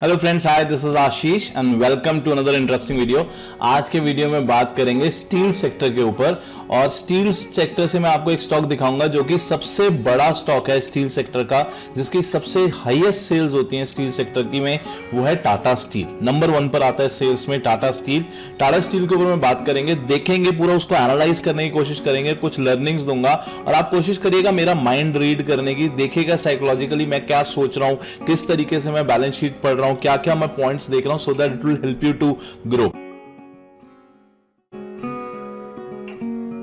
Hello friends, hi, this is Ashish and welcome to another interesting video. आज के video में बात करेंगे स्टील सेक्टर के ऊपर और स्टील सेक्टर से मैं आपको एक स्टॉक दिखाऊंगा जो कि सबसे बड़ा स्टॉक है स्टील सेक्टर का, जिसकी सबसे हाईएस्ट सेल्स होती हैं स्टील सेक्टर की में, वो है टाटा स्टील। नंबर 1 पर आता है सेल्स में टाटा स्टील। टाटा स्टील के ऊपर में बात करेंगे, देखेंगे, पूरा उसको एनालाइज करने की कोशिश करेंगे, कुछ लर्निंग्स दूंगा और आप कोशिश करिएगा मेरा माइंड रीड करने की, देखिएगा साइकोलॉजिकली मैं क्या सोच रहा हूं, किस तरीके से मैं बैलेंस शीट पढ़ रहा हूं, क्या क्या मैं पॉइंट्स देख रहा हूं, so that it will help you to grow.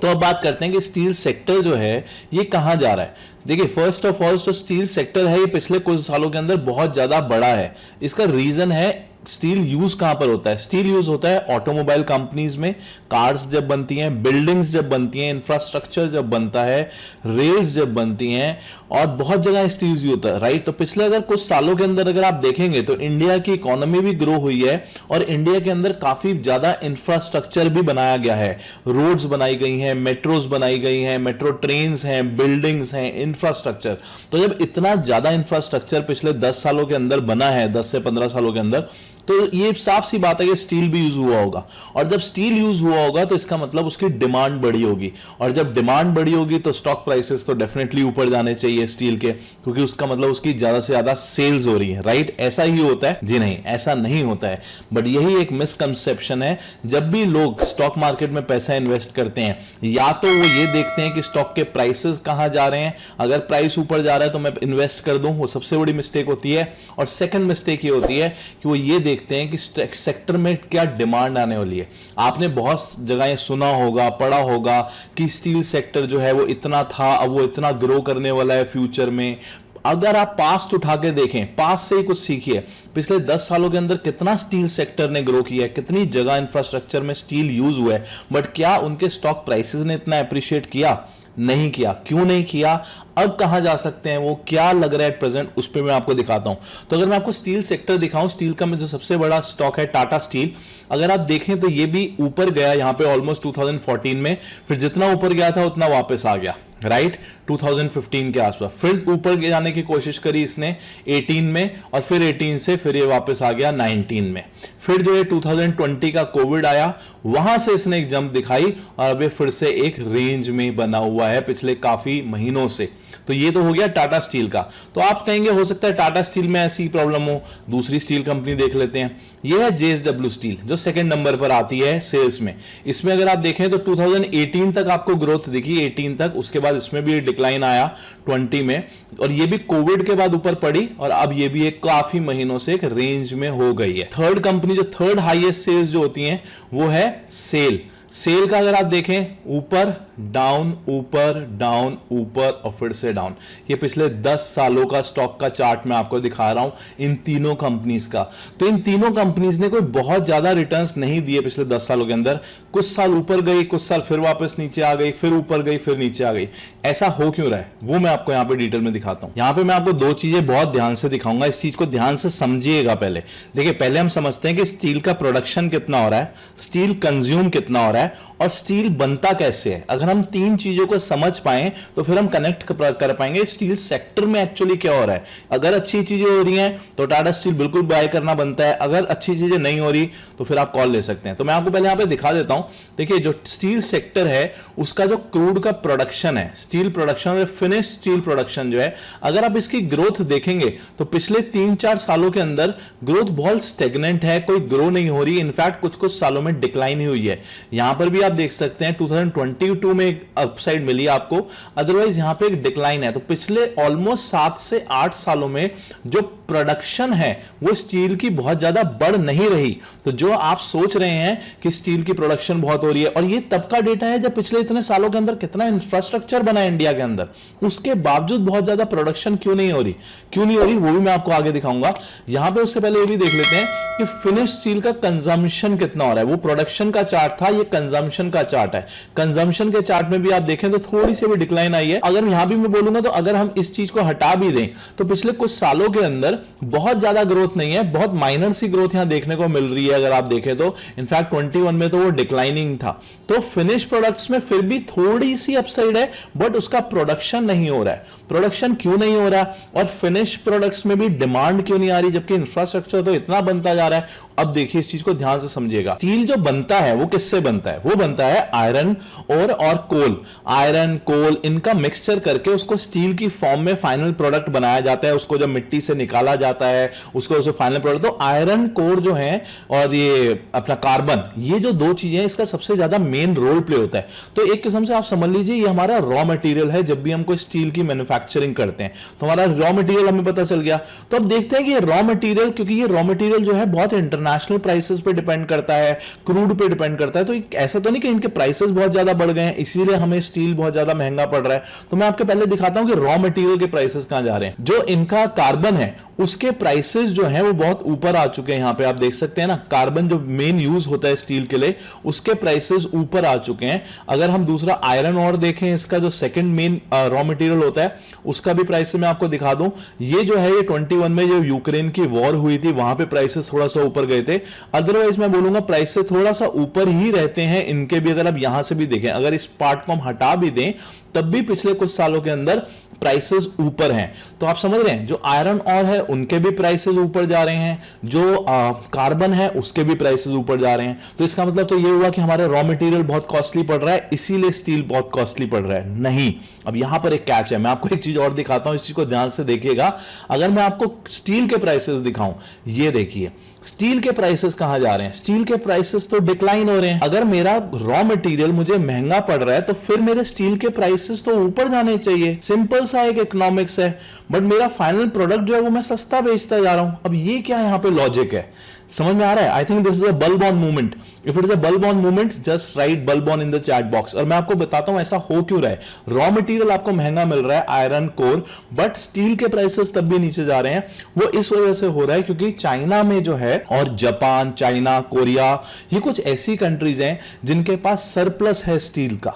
तो अब बात करते हैं कि स्टील सेक्टर जो है ये कहां जा रहा है। देखिए, फर्स्ट ऑफ ऑल तो स्टील सेक्टर है ये पिछले कुछ सालों के अंदर बहुत ज्यादा बड़ा है। इसका रीजन है स्टील यूज कहां पर होता है। स्टील यूज होता है ऑटोमोबाइल कंपनीज में, कार्स जब बनती हैं, बिल्डिंग्स जब बनती हैं, इंफ्रास्ट्रक्चर जब बनता है, रेल्स जब बनती हैं, और बहुत जगह स्टील यूज होता है, राइट। तो पिछले अगर कुछ सालों के अंदर अगर आप देखेंगे तो इंडिया की इकोनॉमी भी ग्रो हुई है और इंडिया के अंदर काफी ज्यादा इंफ्रास्ट्रक्चर भी बनाया गया है। रोड्स बनाई गई हैं, मेट्रोज बनाई गई हैं, मेट्रो ट्रेन्स हैं, बिल्डिंग्स हैं, इंफ्रास्ट्रक्चर। तो जब इतना ज्यादा इंफ्रास्ट्रक्चर पिछले 10 सालों के अंदर बना है, 10 से 15 सालों के अंदर, तो ये साफ सी बात है कि स्टील भी यूज हुआ होगा। और जब स्टील यूज हुआ होगा तो इसका मतलब उसकी डिमांड बढ़ी होगी, और जब डिमांड बढ़ी होगी तो स्टॉक प्राइसेस तो डेफिनेटली ऊपर जाने चाहिए स्टील के, क्योंकि उसका मतलब उसकी ज्यादा से ज्यादा सेल्स हो रही है, राइट। ऐसा ही होता है? जी नहीं, ऐसा नहीं होता है। बट यही एक मिसकंसेप्शन है। जब भी लोग स्टॉक मार्केट में पैसा इन्वेस्ट करते हैं, या तो वो ये देखते हैं कि स्टॉक के प्राइसेस कहां जा रहे हैं, अगर प्राइस ऊपर जा रहा है तो मैं इन्वेस्ट कर दूं, वो सबसे बड़ी मिस्टेक होती है। और सेकंड मिस्टेक ये होती है कि वो ये देखते हैं कि सेक्टर में क्या डिमांड आने वाली है। आपने बहुत जगह सुना होगा, पढ़ा होगा कि स्टील सेक्टर जो है वो इतना था, अब वो इतना ग्रो करने वाला है फ्यूचर में। अगर आप पास्ट उठा के देखें, पास्ट से ही कुछ सीखिए, पिछले 10 सालों के अंदर कितना स्टील सेक्टर ने ग्रो किया है, कितनी जगह इंफ्रास्ट्रक्चर में स्टील यूज हुआ है, बट क्या उनके स्टॉक प्राइसेस ने इतना अप्रिशिएट किया? नहीं किया। क्यों नहीं किया? अब कहां जा सकते हैं वो, क्या लग रहा है प्रेजेंट, उस पर मैं आपको दिखाता हूं। तो अगर मैं आपको स्टील सेक्टर दिखाऊं, स्टील का जो सबसे बड़ा स्टॉक है टाटा स्टील, अगर आप देखें तो ये भी ऊपर गया यहां पे ऑलमोस्ट 2014 में, फिर जितना ऊपर गया था उतना वापस आ गया, राइट। 2015 के आसपास फिर ऊपर जाने की कोशिश करी इसने 18 में, और फिर 18 से फिर ये वापस आ गया 19 में। फिर जो है 2020 का कोविड आया, वहां से इसने एक जंप दिखाई और अब ये फिर से एक रेंज में बना हुआ है पिछले काफी महीनों से। तो ये तो हो गया टाटा स्टील का। तो आप कहेंगे हो सकता है टाटा स्टील में ऐसी प्रॉब्लम हो, दूसरी स्टील कंपनी देख लेते हैं। ये है जेएसडब्ल्यू स्टील, जो सेकंड नंबर पर आती है सेल्स में। इसमें अगर आप देखें तो 2018 तक आपको ग्रोथ दिखी, 18 तक, उसके बाद इसमें भी डिक्लाइन आया 20 में, और ये भी कोविड के बाद ऊपर पड़ी, और अब ये भी एक काफी महीनों से एक रेंज में हो गई है। थर्ड कंपनी जो थर्ड हाईएस्ट सेल्स जो होती हैं वो है सेल। सेल का अगर आप देखें, ऊपर डाउन, ऊपर डाउन, ऊपर और फिर से डाउन। ये पिछले 10 सालों का स्टॉक का चार्ट मैं आपको दिखा रहा हूं इन तीनों कंपनीज का। तो इन तीनों कंपनीज ने कोई बहुत ज्यादा रिटर्न्स नहीं दिए पिछले 10 सालों के अंदर। कुछ साल ऊपर गई, कुछ साल फिर वापस नीचे आ गई, फिर ऊपर गई, फिर नीचे आ गई। ऐसा हो क्यों रहा है वो मैं आपको यहां पे डिटेल में दिखाता हूं। यहां पे मैं आपको दो चीजें बहुत ध्यान से दिखाऊंगा, इस चीज को ध्यान से समझिएगा। पहले देखिए, पहले हम समझते हैं कि स्टील का प्रोडक्शन कितना हो रहा है, स्टील कंज्यूम कितना हो रहा है, और स्टील बनता कैसे है। अगर हम तीन चीजों को समझ पाए तो फिर हम कनेक्ट कर पाएंगे स्टील सेक्टर में एक्चुअली क्या हो रहा है। अगर अच्छी चीजें हो रही हैं तो टाटा स्टील बिल्कुल बाय करना बनता है, अगर अच्छी चीजें नहीं हो रही तो फिर आप कॉल ले सकते हैं। तो मैं आपको पहले यहां पे दिखा देता हूं। देखिए, जो स्टील सेक्टर है उसका जो क्रूड का प्रोडक्शन है, स्टील प्रोडक्शन और फिनिश स्टील प्रोडक्शन जो है, अगर आप इसकी ग्रोथ देखेंगे तो पिछले 3-4 सालों के अंदर ग्रोथ बहुत स्टेगनेंट है, कोई ग्रो नहीं हो रही। इनफैक्ट कुछ कुछ सालों में डिक्लाइन ही हुई है। यहां पर भी आप देख सकते हैं 2022 में एक अपसाइड मिली आपको, अदरवाइज यहां पे एक डिक्लाइन है। तो पिछले ऑलमोस्ट 7 से 8 सालों में जो प्रोडक्शन है वो स्टील की बहुत ज्यादा बढ़ नहीं रही। तो जो आप सोच रहे हैं कि स्टील की प्रोडक्शन बहुत हो रही है, और ये तब का डेटा है जब पिछले इतने सालों के अंदर कितना इंफ्रास्ट्रक्चर बना है इंडिया के अंदर, उसके बावजूद बहुत ज्यादा प्रोडक्शन क्यों नहीं हो रही, क्यों नहीं हो रही, वो भी मैं आपको आगे दिखाऊंगा। यहां पे उससे पहले ये भी देख लेते हैं कि फिनिश स्टील का कंजम्पशन कितना हो रहा है। वो प्रोडक्शन का चार्ट था, ये कंजम्पशन का चार्ट है। कंजम्पशन के के चार्ट में भी आप देखें तो थोड़ी सी भी डिक्लाइन आई है। अगर यहां भी मैं बोलूंगा तो अगर हम इस चीज को हटा भी दें तो पिछले कुछ सालों के अंदर बहुत ज्यादा ग्रोथ नहीं है, बहुत माइनर सी ग्रोथ यहां देखने को मिल रही है। अगर आप देखें तो इनफैक्ट 21 में तो वो डिक्लाइनिंग था। तो फिनिश प्रोडक्ट्स में फिर भी थोड़ी सी अपसाइड है, बट उसका प्रोडक्शन नहीं हो रहा है। प्रोडक्शन क्यों नहीं हो रहा और फिनिश प्रोडक्ट्स में भी डिमांड क्यों नहीं आ रही, जबकि इंफ्रास्ट्रक्चर तो इतना बनता जा रहा है। अब देखिए इस चीज को ध्यान से समझिएगा। स्टील जो बनता है वो किससे बनता है? वो बनता है आयरन और कोल। आयरन कोल इनका मिक्सचर करके उसको स्टील की फॉर्म में फाइनल प्रोडक्ट बनाया जाता है। उसको जब मिट्टी से निकाला जाता है उसको उसे फाइनल प्रोडक्ट। तो आयरन कोर जो है और ये अपना कार्बन, ये जो दो चीजें हैं इसका सबसे ज्यादा मेन रोल प्ले होता है। तो एक किस्म से आप समझ लीजिए ये हमारा रॉ मटेरियल है। जब भी हम कोई स्टील की मैन्युफैक्चरिंग करते हैं तो हमारा रॉ मटेरियल हमें पता चल गया। तो अब देखते हैं कि ये रॉ मटेरियल, क्योंकि ये रॉ मटेरियल जो है बहुत इंटरनेशनल प्राइसेस पे डिपेंड करता है, क्रूड पे डिपेंड करता है। तो ऐसा तो नहीं कि इनके प्राइसेस बहुत ज्यादा बढ़ गए हैं इसीलिए हमें स्टील बहुत ज्यादा महंगा पड़ रहा है। तो मैं आपके पहले दिखाता हूं कि रॉ मटेरियल के प्राइसेस कहां जा रहे हैं। जो इनका कार्बन है उसके प्राइसेस जो है वो बहुत ऊपर आ चुके हैं। यहां पे आप देख सकते हैं ना, कार्बन जो मेन यूज होता है स्टील के लिए उसके प्राइसेस ऊपर आ चुके हैं। अगर हम दूसरा आयरन और देखें, इसका जो सेकंड मेन रॉ मटेरियल होता है उसका भी प्राइस मैं आपको दिखा दूं। ये जो है ये 21 में जो यूक्रेन की वॉर हुई थी वहां पे प्राइसेस थोड़ा सा ऊपर गए थे। अदरवाइज मैं बोलूंगा प्राइस से थोड़ा सा ऊपर ही रहते हैं इनके भी। अगर आप यहां से भी देखें, अगर इस पार्ट को हम हटा भी दें तब भी पिछले कुछ सालों के अंदर प्राइसेस ऊपर हैं। तो आप समझ रहे हैं जो आयरन और है उनके भी प्राइसेस ऊपर जा रहे हैं, जो कार्बन है उसके भी प्राइसेस ऊपर जा रहे हैं। तो इसका मतलब तो ये हुआ कि हमारा रॉ मटेरियल बहुत कॉस्टली पड़ रहा है इसीलिए स्टील बहुत कॉस्टली पड़ रहा है। नहीं, अब यहां पर एक कैच है। मैं आपको एक चीज और दिखाता हूं, इस चीज को ध्यान से देखिएगा। अगर मैं आपको स्टील के प्राइसेस दिखाऊं, ये देखिए स्टील के प्राइसेस कहां जा रहे हैं। स्टील के प्राइसेस तो डिक्लाइन हो रहे हैं। अगर मेरा रॉ मटेरियल मुझे महंगा पड़ रहा है तो फिर मेरे स्टील के प्राइसेस तो ऊपर जाने चाहिए। सिंपल सा एक इकोनॉमिक्स है। बट मेरा फाइनल प्रोडक्ट जो है वो मैं सस्ता बेचता जा रहा हूं। अब ये क्या यहां पे लॉजिक है, समझ में आ रहा है? I think this is a bulb on movement. If it is a bulb on movement just right bulb on in the chat box. और मैं आपको बताता हूं ऐसा हो क्यों रहा है। रॉ मटेरियल आपको महंगा मिल रहा है आयरन कोर, बट स्टील के प्राइसेस तब भी नीचे जा रहे हैं। वो इस वजह से हो रहा है क्योंकि चाइना में जो है, और जापान, चाइना, कोरिया, ये कुछ ऐसी कंट्रीज हैं जिनके पास सरप्लस है स्टील का।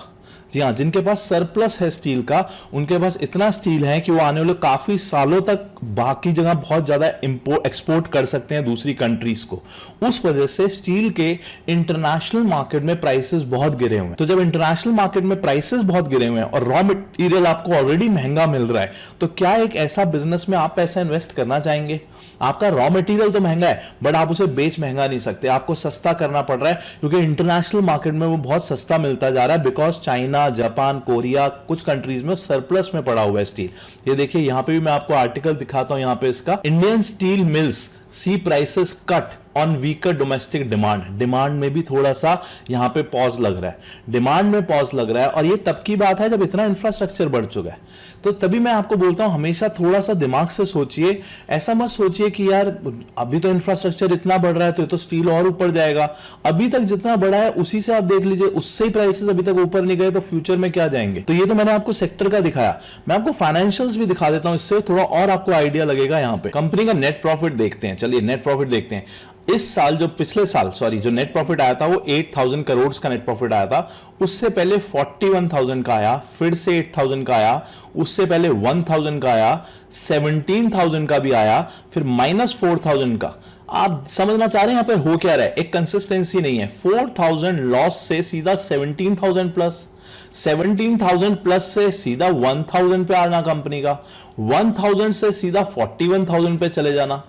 जी हाँ, जिनके पास सरप्लस है स्टील का, उनके पास इतना स्टील है कि वो आने वाले काफी सालों तक बाकी जगह बहुत ज्यादा एक्सपोर्ट कर सकते हैं दूसरी कंट्रीज को। उस वजह से स्टील के इंटरनेशनल मार्केट में प्राइसेस बहुत गिरे हुए हैं। तो जब इंटरनेशनल मार्केट में प्राइसेस बहुत गिरे हुए हैं और रॉ मटेरियल आपको ऑलरेडी महंगा मिल रहा है, तो क्या एक ऐसा बिजनेस में आप पैसा इन्वेस्ट करना चाहेंगे? आपका रॉ मटेरियल तो महंगा है बट आप उसे बेच महंगा नहीं सकते, आपको सस्ता करना पड़ रहा है क्योंकि इंटरनेशनल मार्केट में वो बहुत सस्ता मिलता जा रहा है। बिकॉज चाइना, जापान, कोरिया, कुछ कंट्रीज में सरप्लस में पड़ा हुआ है स्टील। ये देखिए यहां पे भी मैं आपको आर्टिकल दिखाता हूं। यहां पे इसका Indian steel mills see prices cut on weaker domestic demand. Demand में भी थोड़ा सा यहां पे पॉज लग रहा है, डिमांड में पॉज लग रहा है। और ये तब की बात है जब इतना इंफ्रास्ट्रक्चर बढ़ चुका है। तो तभी मैं आपको बोलता हूं हमेशा थोड़ा सा दिमाग से सोचिए। ऐसा मत सोचिए कि यार अभी तो इंफ्रास्ट्रक्चर इतना बढ़ रहा है तो ये तो स्टील और ऊपर जाएगा। अभी तक जितना बढ़ा है उसी से आप देख लीजिए, उससे ही प्राइसेस अभी तक ऊपर नहीं गए तो फ्यूचर में क्या जाएंगे। तो ये तो मैंने आपको सेक्टर का दिखाया, मैं आपको फाइनेंशियल्स भी दिखा देता हूं, इससे थोड़ा और आपको आइडिया लगेगा। यहां पे कंपनी का नेट प्रॉफिट देखते हैं। चलिए नेट प्रॉफिट देखते हैं। इस साल जो पिछले साल जो नेट प्रॉफिट आया था वो 8000 करोड़ का नेट प्रॉफिट आया था। उससे पहले 41,000 का आया, फिर से 8,000 का आया, उससे पहले 1,000 का आया, 17,000 का भी आया, फिर -4,000 का। आप समझना चाह रहे हैं यहां पे हो क्या रहा है? एक कंसिस्टेंसी नहीं है। 4,000 लॉस से सीधा 17,000 प्लस, 17,000 प्लस से सीधा 1,000 पे आना कंपनी का, 1,000 से सीधा 41,000 पे चले जाना।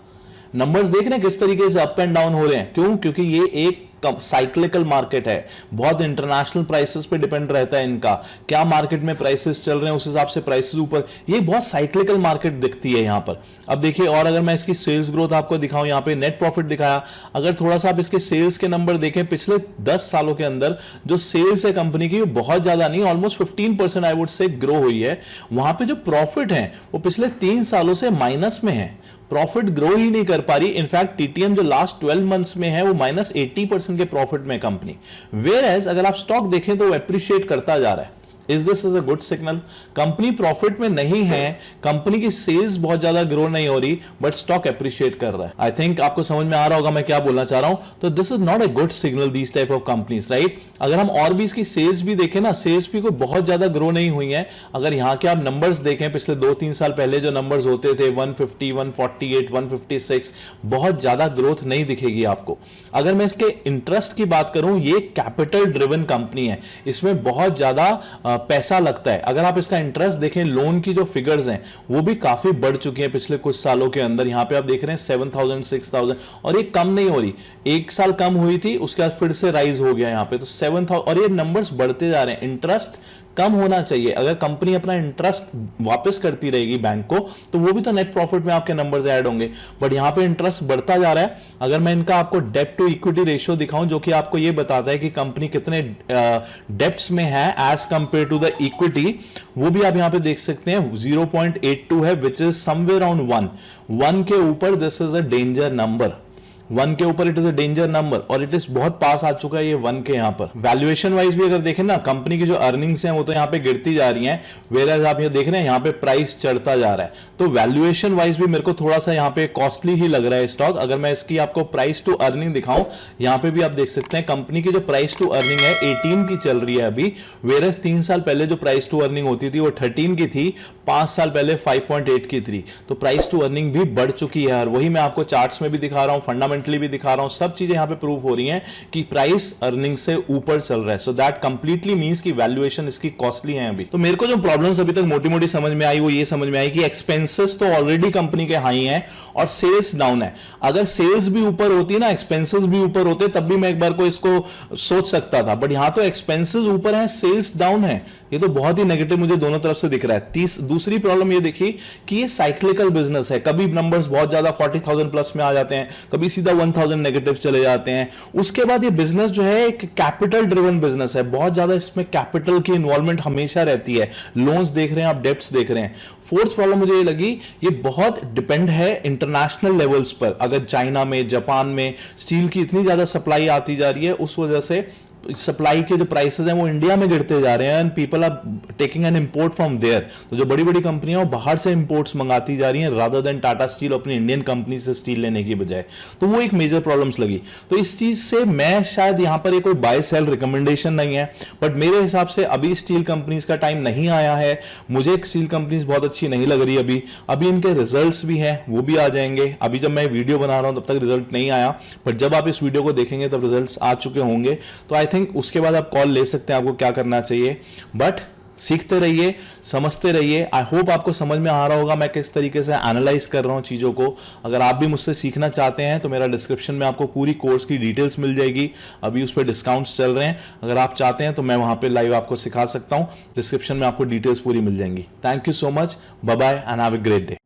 नंबर्स देख रहे हैं किस तरीके से अप एंड डाउन हो रहे हैं। क्यों? क्योंकि ये एक साइक्लिकल मार्केट है, बहुत इंटरनेशनल प्राइसेस पे डिपेंड रहता है इनका। क्या मार्केट में प्राइसेस चल रहे हैं उस हिसाब से प्राइसेस ऊपर, ये बहुत साइक्लिकल मार्केट दिखती है यहां पर। अब देखिए, और अगर मैं इसकी सेल्स ग्रोथ आपको दिखाऊं, यहां पे नेट प्रॉफिट दिखाया। अगर थोड़ा सा आप इसके सेल्स के नंबर देखें पिछले 10 सालों के अंदर जो सेल्स है कंपनी की बहुत ज्यादा नहीं, almost 15% I would say grow हुई है। वहां पे जो प्रॉफिट है वो पिछले 3 सालों से माइनस में है, प्रॉफिट ग्रो ही नहीं कर पा रही। इनफैक्ट टीटीएम जो लास्ट 12 मंथ्स में है वो -80% के प्रॉफिट में कंपनी। वेयर एज अगर आप स्टॉक देखें तो वो एप्रिशिएट करता जा रहा है। Is this is a good signal? Company profit में नहीं है, कंपनी की सेल्स बहुत ज्यादा ग्रो नहीं हो रही, बट स्टॉक एप्रिशिएट कर रहा है। आई थिंक आपको समझ में आ रहा होगा मैं क्या बोलना चाह रहा हूं। तो this is not a good signal these type of companies, right? अगर हम और भी इसकी सेल्स भी देखें ना, सेल्स भी कोई बहुत ज्यादा ग्रो नहीं हुई है। अगर यहां के आप नंबर्स देखें पिछले 2-3 साल पहले जो नंबर्स होते थे 150, 148, 156, बहुत ज्यादा ग्रोथ नहीं दिखेगी आपको। अगर मैं इसके इंटरेस्ट की बात करूं, ये कैपिटल ड्रिवन कंपनी है, इसमें बहुत ज्यादा पैसा लगता है। अगर आप इसका इंटरेस्ट देखें, लोन की जो फिगर्स हैं वो भी काफी बढ़ चुकी हैं पिछले कुछ सालों के अंदर। यहां पे आप देख रहे हैं 7,000, 6,000, और ये कम नहीं हो रही। एक साल कम हुई थी, उसके बाद फिर से राइज हो गया यहां पे, तो 7,000, और ये नंबर्स बढ़ते जा रहे हैं। इंटरेस्ट कम होना चाहिए। अगर कंपनी अपना इंटरेस्ट वापस करती रहेगी बैंक को, तो वो भी तो नेट प्रॉफिट में आपके नंबर्स ऐड होंगे, बट यहां पे इंटरेस्ट बढ़ता जा रहा है। अगर मैं इनका आपको डेब्ट टू इक्विटी रेशियो दिखाऊं, जो कि आपको ये बताता है कि कंपनी कितने डेब्ट्स में है as compare to the equity, वो भी आप यहां पे देख सकते हैं 0.82 है, विच इज समवेयर अराउंड 1 के ऊपर। This is a danger number, 1 के ऊपर it is a danger number, और इट इज बहुत पास आ चुका है ये 1 के। यहां पर वैल्यूएशन वाइज भी अगर देखें ना, कंपनी की जो अर्निंग्स हैं वो तो यहां पे गिरती जा रही हैं, वेयर आप ये देख रहे हैं यहां पे प्राइस चढ़ता जा रहा है। तो वैल्यूएशन वाइज भी मेरे को थोड़ा सा यहां पे कॉस्टली ही लग रहा है स्टॉक। अगर मैं इसकी आपको प्राइस टू अर्निंग दिखाऊं, यहां पे भी आप देख सकते हैं कंपनी की जो प्राइस टू अर्निंग है 18 की चल रही है अभी, वेयर 3 साल पहले जो प्राइस टू अर्निंग होती थी वो 13 की थी, 5 साल पहले 5.8 की थी। तो प्राइस टू अर्निंग भी बढ़ चुकी है, और वही मैं आपको चार्ट्स में भी दिखा रहा हूं, फंडामेंटली भी दिखा रहा हूं, सब चीजें यहां पे प्रूव हो रही हैं कि प्राइस अर्निंग से ऊपर चल रहा है। सो दैट कंप्लीटली मींस कि वैल्यूएशन इसकी कॉस्टली है अभी। तो मेरे को जो प्रॉब्लम्स अभी तक मोटी मोटी समझ में आई, वो ये समझ में आई कि एक्सपेंसेस तो ऑलरेडी कंपनी के हाई हैं और सेल्स डाउन है। अगर सेल्स भी ऊपर होती ना, एक्सपेंसेस भी ऊपर होते, तब भी मैं एक बार को इसको सोच सकता था, बट यहां तो एक्सपेंसेस ऊपर है, सेल्स डाउन है। ये तो बहुत ही नेगेटिव मुझे दोनों तरफ से दिख रहा है। दूसरी प्रॉब्लम ये देखी कि ये साइक्लिकल बिजनेस है, कभी नंबर्स बहुत ज्यादा 40,000 प्लस में आ जाते हैं, कभी सीधा 1,000 नेगेटिव चले जाते हैं। उसके बाद ये बिजनेस जो है एक कैपिटल ड्रिवन बिजनेस है, बहुत ज्यादा इसमें कैपिटल की इन्वॉल्वमेंट हमेशा रहती है। लोन्स देख रहे हैं आप, डेब्ट्स देख रहे हैं। फोर्थ प्रॉब्लम मुझे ये लगी, ये बहुत डिपेंड है इंटरनेशनल लेवल्स पर। अगर चाइना में, जापान में स्टील की इतनी ज्यादा सप्लाई आती जा रही है, उस वजह से सप्लाई के जो प्राइसेस हैं वो इंडिया में गिरते जा रहे हैं, and people are taking an import from there. तो जो बड़ी बड़ी कंपनियां वो बाहर से इंपोर्ट्स मंगाती जा रही हैं, रादर देन टाटा स्टील अपनी इंडियन कंपनी से स्टील लेने की बजाय। तो वो एक मेजर प्रॉब्लम्स लगी। तो इस चीज से मैं शायद यहां पर कोई बाय सेल रिकमेंडेशन नहीं है, बट मेरे हिसाब से अभी स्टील कंपनीज का टाइम नहीं आया है। मुझे स्टील कंपनीज बहुत अच्छी नहीं लग रही अभी इनके रिजल्ट्स भी हैं, वो भी आ जाएंगे। अभी जब मैं वीडियो बना रहा हूं तब तक रिजल्ट नहीं आया, बट जब आप इस वीडियो को देखेंगे तब रिजल्ट्स आ चुके होंगे। तो आई थिंक उसके बाद आप कॉल ले सकते हैं आपको क्या करना चाहिए। बट सीखते रहिए, समझते रहिए। आई होप आपको समझ में आ रहा होगा मैं किस तरीके से एनालाइज कर रहा हूं चीजों को। अगर आप भी मुझसे सीखना चाहते हैं तो मेरा डिस्क्रिप्शन में आपको पूरी कोर्स की डिटेल्स मिल जाएगी। अभी उस पर डिस्काउंट्स चल रहे हैं, अगर आप चाहते हैं तो मैं वहां पे लाइव आपको सिखा सकता हूं। डिस्क्रिप्शन में आपको डिटेल्स पूरी मिल जाएंगी। Thank you so much, bye bye and have a great day.